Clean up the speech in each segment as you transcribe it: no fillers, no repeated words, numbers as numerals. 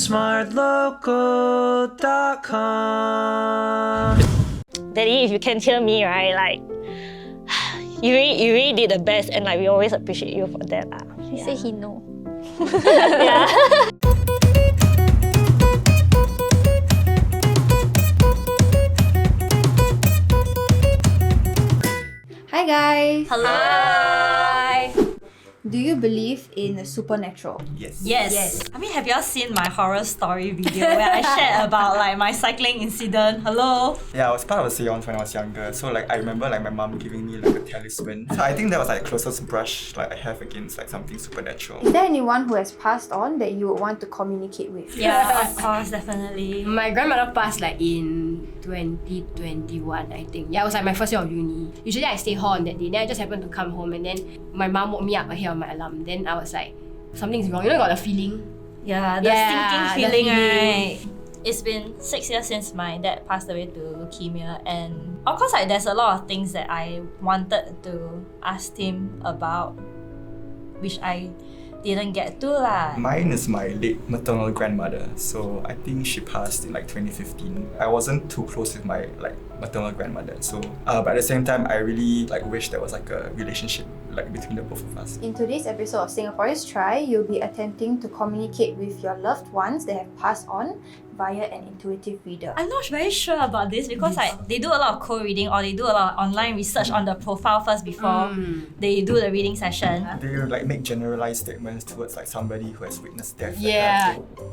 TheSmartLocal.com. Daddy, if you can hear me, right, like, you really did the best, and like we always appreciate you for that. He said he know. Yeah. Hi guys! Hello. Hi! Do you believe in the supernatural? Yes. I mean, have y'all seen my horror story video where I shared about like my cycling incident? Hello? Yeah, I was part of a seance when I was younger. So like I remember like my mom giving me like a talisman. So I think that was like the closest brush like I have against like something supernatural. Is there anyone who has passed on that you would want to communicate with? Yeah, of course, definitely. My grandmother passed like in 2021, I think. Yeah, it was like my first year of uni. Usually I stay hall on that day. Then I just happened to come home and then my mom woke me up ahead of my alarm. Then I was like, something's wrong. You know, got the feeling? Yeah, the stinking feeling, right? It's been 6 years since my dad passed away to leukemia, and of course like there's a lot of things that I wanted to ask him about, which I didn't get to lah. Mine is my late maternal grandmother. So I think she passed in like 2015. I wasn't too close with my like maternal grandmother. So but at the same time, I really like wish there was like a relationship like between the both of us. In today's episode of Singaporeans Try, you'll be attempting to communicate with your loved ones that have passed on via an intuitive reader. I'm not very sure about this because like they do a lot of co-reading or they do a lot of online research on the profile first before they do the reading session. They like make generalized statements towards like somebody who has witnessed death. that Yeah. kind of thing.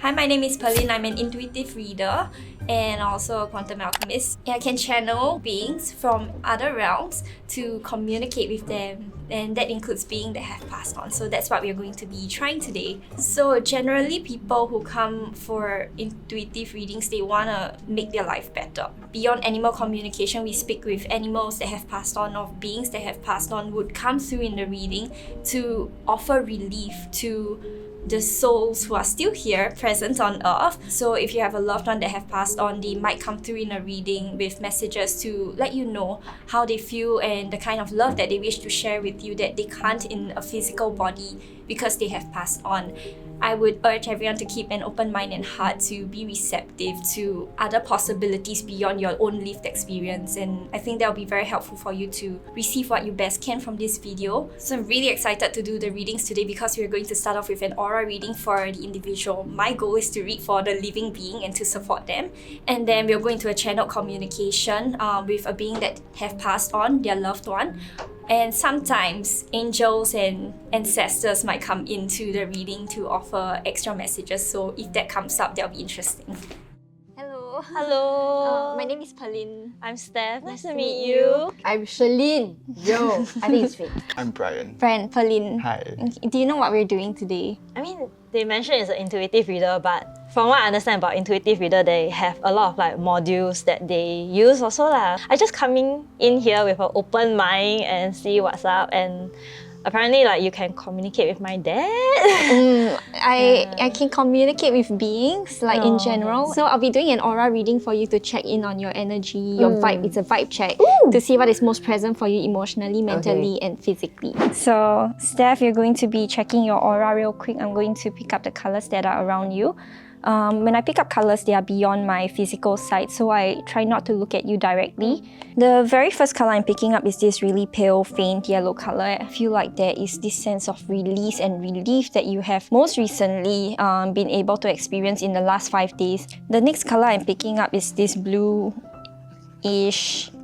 Hi, my name is Pearlyn. I'm an intuitive reader and also a quantum alchemist. I can channel beings from other realms to communicate with them, and that includes beings that have passed on. So that's what we're going to be trying today. So generally, people who come for intuitive readings, they want to make their life better. Beyond animal communication, we speak with animals that have passed on or beings that have passed on would come through in the reading to offer relief to the souls who are still here, present on earth. So if you have a loved one that have passed on, they might come through in a reading with messages to let you know how they feel and the kind of love that they wish to share with you that they can't in a physical body because they have passed on. I would urge everyone to keep an open mind and heart to be receptive to other possibilities beyond your own lived experience, and I think that will be very helpful for you to receive what you best can from this video. So I'm really excited to do the readings today because we're going to start off with an aura reading for the individual. My goal is to read for the living being and to support them, and then we'll go into a channeled communication with a being that have passed on, their loved one. And sometimes angels and ancestors might come into the reading to offer extra messages. So if that comes up, that'll be interesting. Hello. My name is Pearlyn. I'm Steph. Nice to meet you. I'm Shalene. Yo, I think it's fake. I'm Brian. Friend, Pearlyn. Hi. Do you know what we're doing today? I mean, they mentioned it's an intuitive reader, but from what I understand about intuitive reader, they have a lot of like modules that they use also lah. I just coming in here with an open mind and see what's up, and apparently like you can communicate with my dad. I can communicate with beings like in general. nice. So I'll be doing an aura reading for you to check in on your energy, your vibe. It's a vibe check to see what is most present for you emotionally, mentally, and physically. So Steph, you're going to be checking your aura real quick. I'm going to pick up the colors that are around you. When I pick up colors, they are beyond my physical sight, so I try not to look at you directly. The very first color I'm picking up is this really pale, faint yellow color. I feel like there is this sense of release and relief that you have most recently been able to experience in the last 5 days. The next color I'm picking up is this blue-ish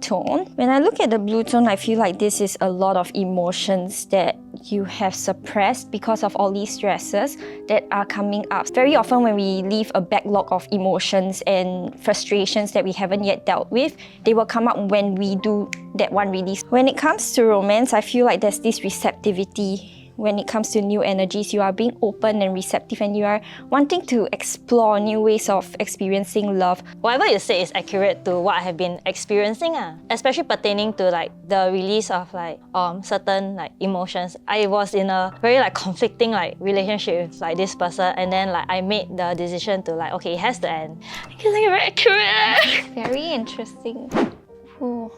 tone. When I look at the blue tone, I feel like this is a lot of emotions that you have suppressed because of all these stresses that are coming up. Very often when we leave a backlog of emotions and frustrations that we haven't yet dealt with, they will come up when we do that one release. When it comes to romance, I feel like there's this receptivity. When it comes to new energies, you are being open and receptive, and you are wanting to explore new ways of experiencing love. Whatever you say is accurate to what I have been experiencing, especially pertaining to like the release of like certain like emotions. I was in a very like conflicting like relationship with like this person, and then like I made the decision to like, okay, it has to end. I feel like very accurate. Very interesting. Ooh.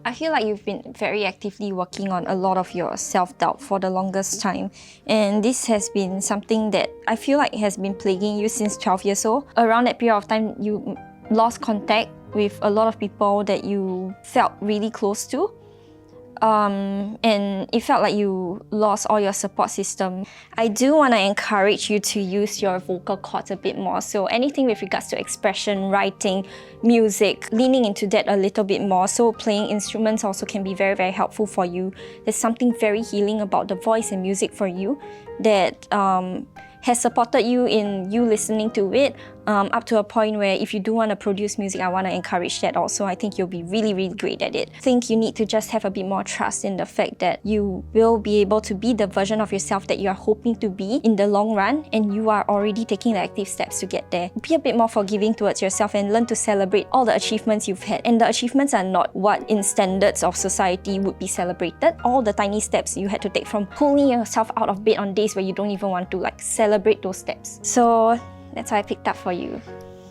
I feel like you've been very actively working on a lot of your self-doubt for the longest time. And this has been something that I feel like has been plaguing you since 12 years old. Around that period of time, you lost contact with a lot of people that you felt really close to. And it felt like you lost all your support system. I do want to encourage you to use your vocal cords a bit more. So anything with regards to expression, writing, music, leaning into that a little bit more. So playing instruments also can be very, very helpful for you. There's something very healing about the voice and music for you that has supported you in you listening to it up to a point where if you do want to produce music, I want to encourage that also. I think you'll be really, really great at it. I think you need to just have a bit more trust in the fact that you will be able to be the version of yourself that you are hoping to be in the long run, and you are already taking the active steps to get there. Be a bit more forgiving towards yourself and learn to celebrate all the achievements you've had. And the achievements are not what in standards of society would be celebrated. All the tiny steps you had to take, from pulling yourself out of bed on days where you don't even want to, like, celebrate those steps. So that's what I picked up for you.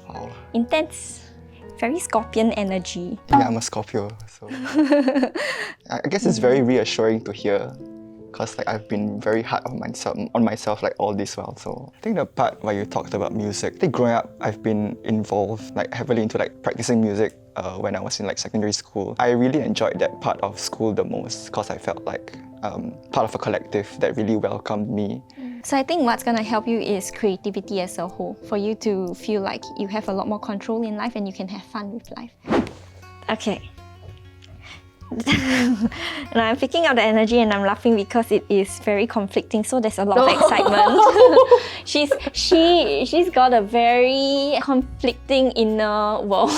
Oh. Intense, very Scorpion energy. Yeah, I'm a Scorpio, so I guess it's very reassuring to hear, because like I've been very hard on myself like all this while. So I think the part where you talked about music, I think growing up I've been involved like heavily into like practicing music when I was in like secondary school. I really enjoyed that part of school the most because I felt like part of a collective that really welcomed me. So I think what's going to help you is creativity as a whole, for you to feel like you have a lot more control in life and you can have fun with life. Okay. And I'm picking up the energy and I'm laughing because it is very conflicting, so there's a lot of excitement. She's got a very conflicting inner world.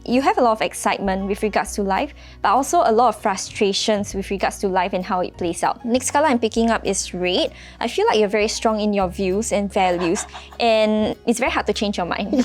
You have a lot of excitement with regards to life, but also a lot of frustrations with regards to life and how it plays out. Next color I'm picking up is red. I feel like you're very strong in your views and values, and it's very hard to change your mind.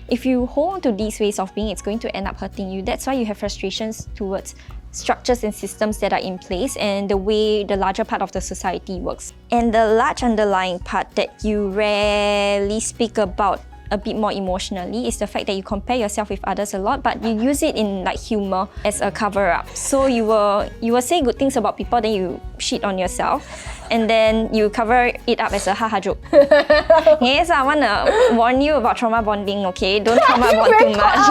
If you hold on to these ways of being, it's going to end up hurting you. That's why you have frustrations towards structures and systems that are in place and the way the larger part of the society works. And the large underlying part that you rarely speak about a bit more emotionally is the fact that you compare yourself with others a lot, but you use it in like humor as a cover-up. So you will say good things about people, then you shit on yourself, and then you cover it up as a haha joke. Yes, I want to warn you about trauma bonding, okay? Don't trauma bond too much.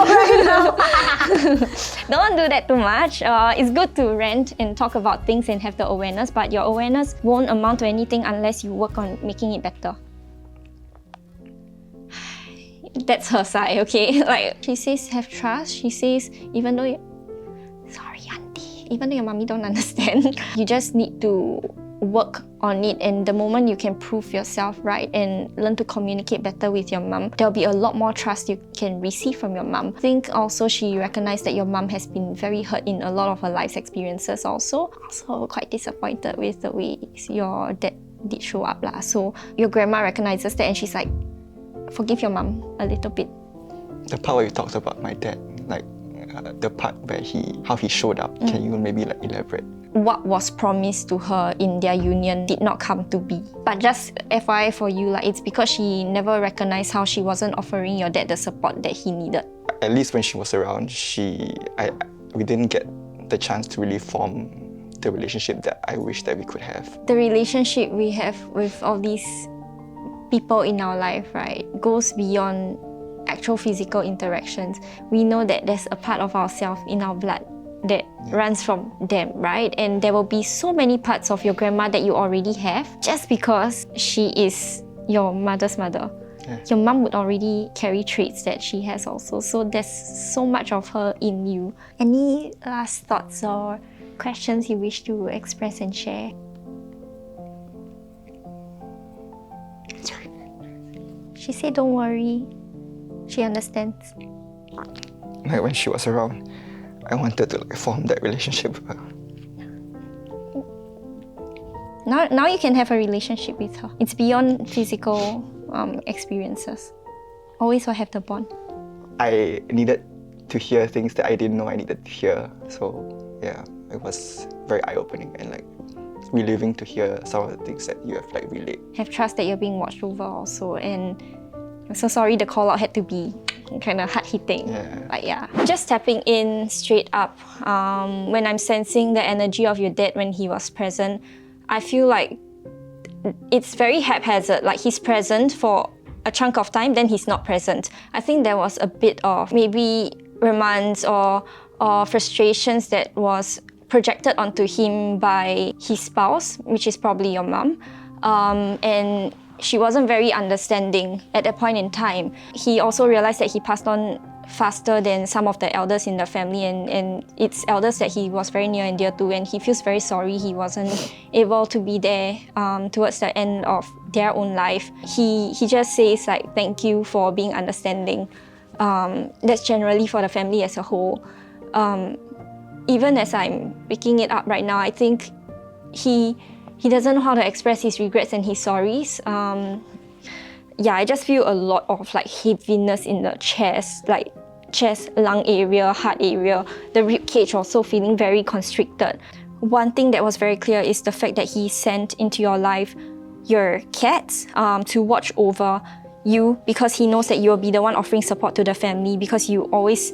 Don't do that too much. It's good to rant and talk about things and have the awareness, but your awareness won't amount to anything unless you work on making it better. That's her side, okay? Like, she says have trust. She says even though sorry auntie, even though your mommy don't understand, you just need to work on it, and the moment you can prove yourself right and learn to communicate better with your mom, there'll be a lot more trust you can receive from your mom. I think also she recognized that your mom has been very hurt in a lot of her life's experiences also quite disappointed with the way your dad did show up lah. So your grandma recognizes that and she's like, forgive your mum a little bit. The part where you talked about my dad, like the part where how he showed up, can you maybe like elaborate? What was promised to her in their union did not come to be. But just FYI for you, like, it's because she never recognized how she wasn't offering your dad the support that he needed. At least when she was around, we didn't get the chance to really form the relationship that I wish that we could have. The relationship we have with all these people in our life, right, goes beyond actual physical interactions. We know that there's a part of ourselves in our blood that runs from them, right? And there will be so many parts of your grandma that you already have just because she is your mother's mother. Yeah. Your mom would already carry traits that she has also. So there's so much of her in you. Any last thoughts or questions you wish to express and share? She said, don't worry. She understands. Like when she was around, I wanted to like form that relationship with her. Now you can have a relationship with her. It's beyond physical experiences. Always will have the bond. I needed to hear things that I didn't know I needed to hear. So yeah, it was very eye-opening and like reliving to hear some of the things that you have like relayed. Have trust that you're being watched over also, and I'm so sorry the call out had to be kind of hard hitting. Yeah. But yeah, just tapping in straight up. When I'm sensing the energy of your dad when he was present, I feel like it's very haphazard. Like he's present for a chunk of time, then he's not present. I think there was a bit of maybe remands or frustrations that was projected onto him by his spouse, which is probably your mum. And she wasn't very understanding at that point in time. He also realized that he passed on faster than some of the elders in the family, and it's elders that he was very near and dear to, and he feels very sorry he wasn't able to be there towards the end of their own life. He just says like, thank you for being understanding. That's generally for the family as a whole. Even as I'm picking it up right now, I think he doesn't know how to express his regrets and his sorries. I just feel a lot of like heaviness in the chest, like chest, lung area, heart area, the rib cage also feeling very constricted. One thing that was very clear is the fact that he sent into your life your cats to watch over you, because he knows that you'll be the one offering support to the family, because you always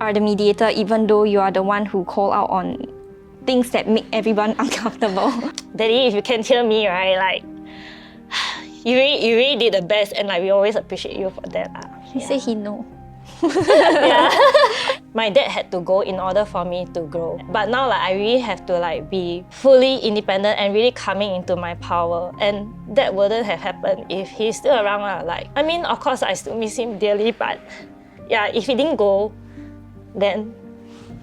are the mediator, even though you are the one who call out on things that make everyone uncomfortable. Daddy, if you can hear me, right, like, you really did the best, and like we always appreciate you for that. He said he know. Yeah. My dad had to go in order for me to grow. But now like I really have to like be fully independent and really coming into my power. And that wouldn't have happened if he's still around. Like, I mean, of course I still miss him dearly, but yeah, if he didn't go, then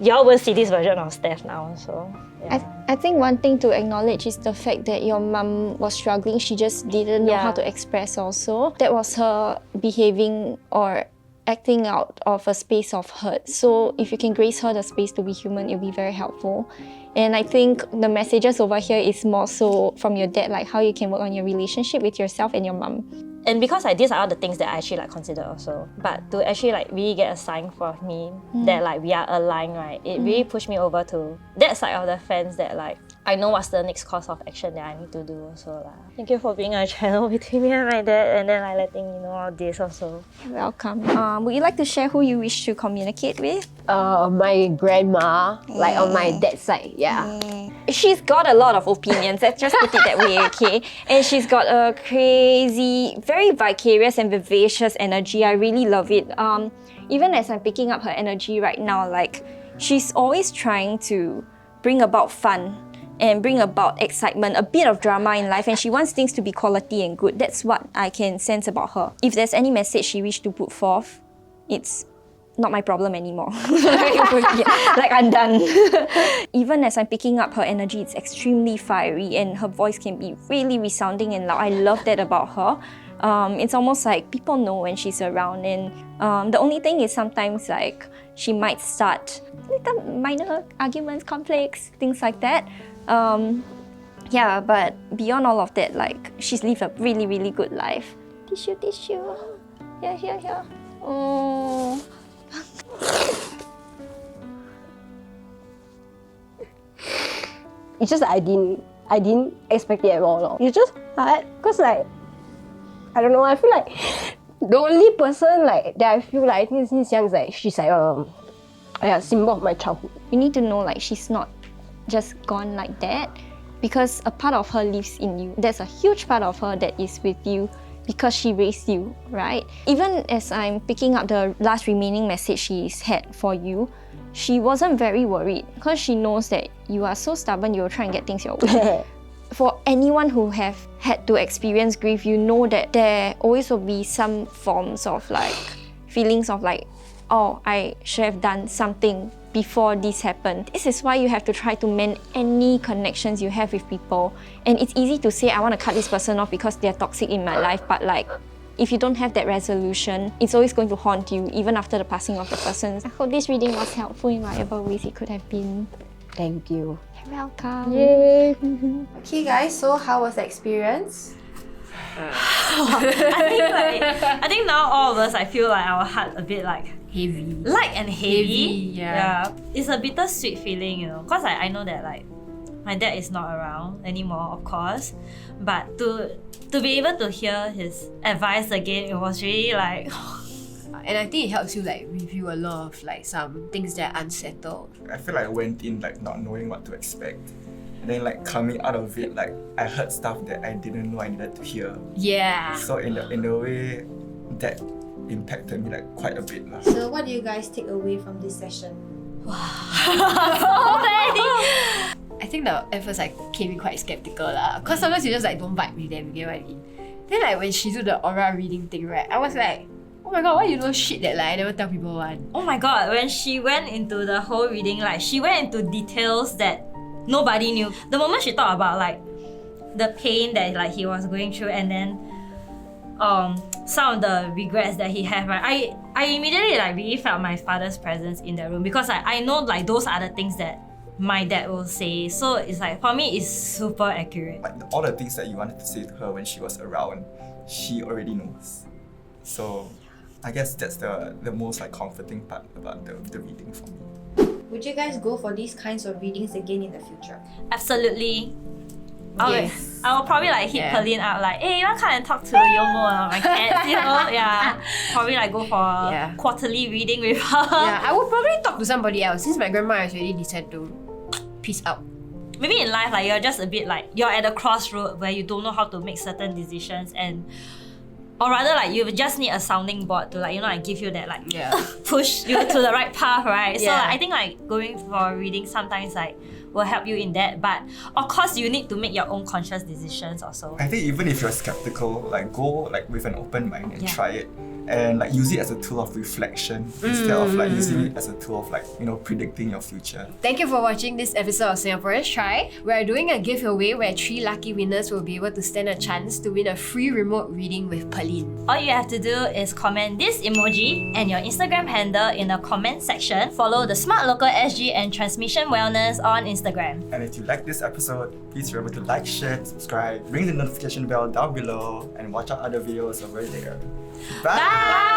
y'all won't see this version of Steph now. So yeah. I think one thing to acknowledge is the fact that your mum was struggling. She just didn't know how to express also. That was her behaving or acting out of a space of hurt. So if you can grace her the space to be human, it'll be very helpful. And I think the messages over here is more so from your dad, like how you can work on your relationship with yourself and your mum. And because like these are all the things that I actually like consider also. But to actually like really get a sign for me that like we are aligned, right? It really pushed me over to that side of the fence that like I know what's the next course of action that I need to do also. Thank you for being a channel between me and my dad, and then like letting me know all this also. You're welcome. Would you like to share who you wish to communicate with? My grandma, like on my dad's side, yeah. She's got a lot of opinions, let's just put it that way, okay? And she's got a crazy, very vicarious and vivacious energy. I really love it. Even as I'm picking up her energy right now, like she's always trying to bring about fun and bring about excitement, a bit of drama in life, and she wants things to be quality and good. That's what I can sense about her. If there's any message she wishes to put forth, it's not my problem anymore. Like I'm done. Even as I'm picking up her energy, it's extremely fiery and her voice can be really resounding and loud. I love that about her. It's almost like people know when she's around, and the only thing is sometimes like she might start little minor arguments, conflicts, things like that. But beyond all of that, like she's lived a really, really good life. Tissue. Here. Oh. It's just I didn't expect it at all. It's just hard because like I don't know. I feel like the only person like that I feel like I think since young is like she's like a symbol of my childhood. You need to know like she's not just gone like that, because a part of her lives in you. There's a huge part of her that is with you because she raised you, right? Even as I'm picking up the last remaining message she's had for you, she wasn't very worried because she knows that you are so stubborn, you'll try and get things your way. For anyone who have had to experience grief, you know that there always will be some forms of like feelings of like, oh, I should have done something before this happened. This is why you have to try to mend any connections you have with people. And it's easy to say, I want to cut this person off because they're toxic in my life, but like, if you don't have that resolution, it's always going to haunt you, even after the passing of the person. I hope this reading was helpful in whatever ways it could have been. Thank you. You're welcome. Yay! Okay guys, so how was the experience? I think now all of us, I feel like our heart a bit like Heavy. light and heavy. Yeah. It's a bittersweet feeling, you know, because I know that like my dad is not around anymore, of course, but to be able to hear his advice again, it was really like And I think it helps you like review a lot of like some things that are unsettled. I feel like I went in like not knowing what to expect. And then like coming out of it, like I heard stuff that I didn't know I needed to hear. Yeah. So in a way, that impacted me like quite a bit lah. So what do you guys take away from this session? I think that at first I came in quite skeptical lah. Cause sometimes you just like don't vibe with them, you get what I mean? Then like when she do the aura reading thing, right? I was like, oh my god, why you know shit that like I never tell people one? Oh my god, when she went into the whole reading, like she went into details that nobody knew. The moment she talked about like the pain that like he was going through, and then some of the regrets that he had, right? I immediately like really felt my father's presence in the room, because I know like those are the things that my dad will say. So it's like, for me, it's super accurate. Like all the things that you wanted to say to her when she was around, she already knows. So I guess that's the most like comforting part about the reading for me. Would you guys go for these kinds of readings again in the future? Absolutely. Yes. I will probably like hit Pearlyn up like, hey, you want to come and talk to Yomo, my cat, you know? Yeah. Probably like go for a quarterly reading with her. Yeah, I would probably talk to somebody else since my grandma has already decided to peace out. Maybe in life, like you're just a bit like, you're at a crossroad where you don't know how to make certain decisions, and or rather like you just need a sounding board to like, you know, like give you that like push you to the right path, right? So like, I think like going for reading sometimes like will help you in that, but of course you need to make your own conscious decisions also. I think even if you're skeptical, like go like with an open mind and try it. And like use it as a tool of reflection instead of like using it as a tool of like, you know, predicting your future. Thank you for watching this episode of Singaporeans Try. We're doing a giveaway where 3 lucky winners will be able to stand a chance to win a free remote reading with Pearlyn. All you have to do is comment this emoji and your Instagram handle in the comment section. Follow TheSmartLocal SG and Transmission Wellness on Instagram. And if you like this episode, please remember to like, share, subscribe, ring the notification bell down below, and watch our other videos over there. Bye!